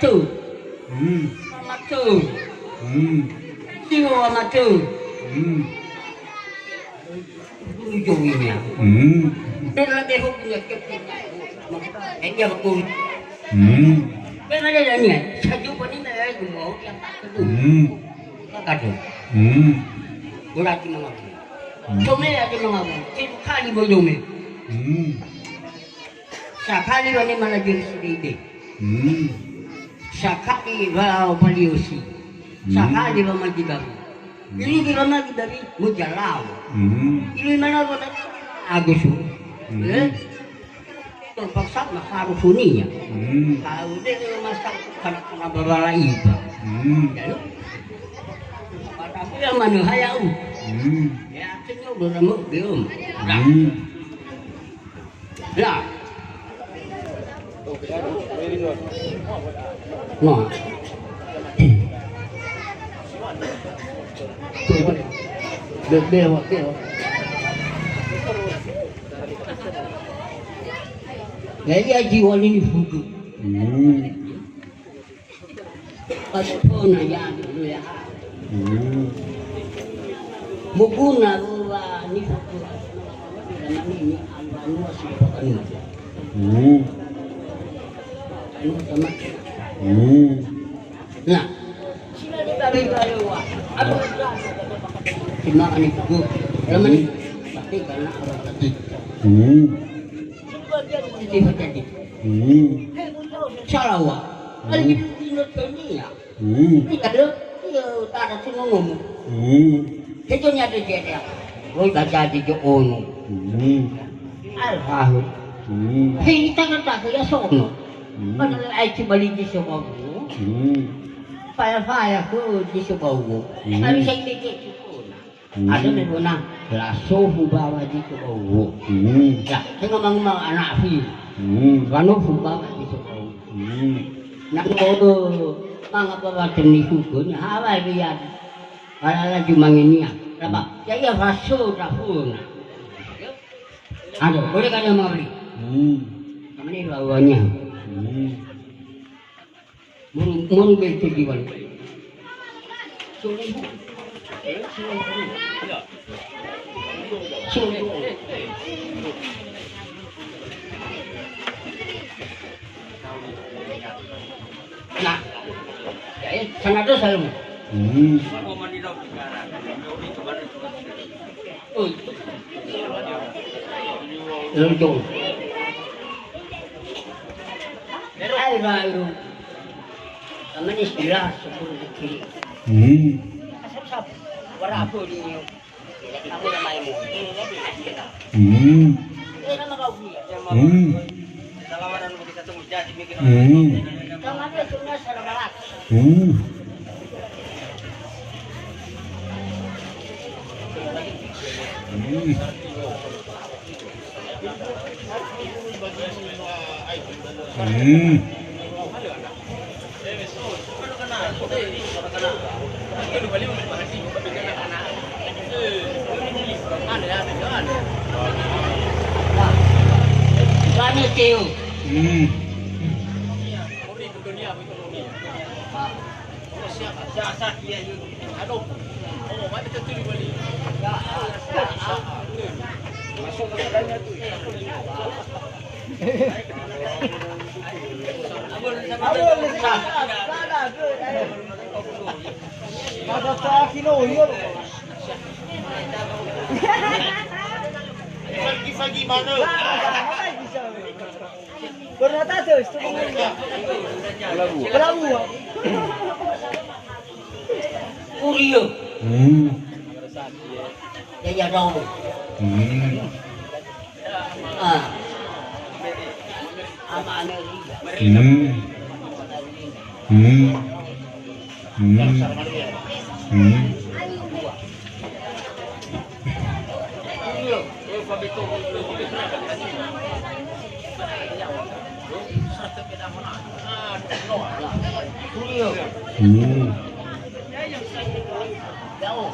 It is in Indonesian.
amatu. Amatu. Siwo amatu. Ujungnya. Terlebih hukumnya kepinya. Enggak betul. Kan ada danya. Satu pun ini ada gumau yang tak kedua. Kado. Berarti mengaku. Cuma ada mengaku. Kali boleh. Sakali wani mana jenis ini. Sakali bawa paliosi. Sakali bawa majibabu. Ini di mana kita di mujalau. Ini mana kita agus. Terpaksa nak harus suninya. Kalau dia masak karena bawa iba. Tapi yang mana hayau. Ya akhirnya udah remuk belum. Nah. Nah. Dewa. Jadi jiwa ini fudu. Paspon aja dulu ya. Muguna bahwa ini fudu. Dan ini anu asli. Nah, sila di bawah. Apa cuma ani buku, ramai pasti karena orang tadi. Coba dia jadi. Salah wah. Kalau kita ini ya. Ini kalau dia tak ada semua ngomong. Kecuali ada jadi. Boy baca di jono. Alhamdulillah. Hei kita kan tak kaya sono. Padahal ay cibalik di subaw. Faya ko di subaw. Ari sa ibigay ko na. Ada na ko na. Laso hubawa di subaw. Ya, kaya mga anak fi. Wano hubawa di subaw. Nakodo mga babatong ni hugon. Haway biyan. Alala jumangin niya. Raba, kaya raso rafuna. Aduh, boleh kan yang mau beli? Kamu ini lawannya. Muru betul di mana? Nah, ya, sangat dosa lu. Lonjong. Ay baru. Kamu ni istilah sepuluh kiri. Asap-asap. Warapo dia. Kamu nama ibu. Nama kau ni. Salawaran mau kita temu jadi mikir. Kamu ada sunnah salam barat. Banyak keo. Masuk ke dalamnya tu. Ada tak kilo yo. Pagi mana? Berapa tu? Berapa? Uriyo. Ya dong. Ama Amerika. Jauh.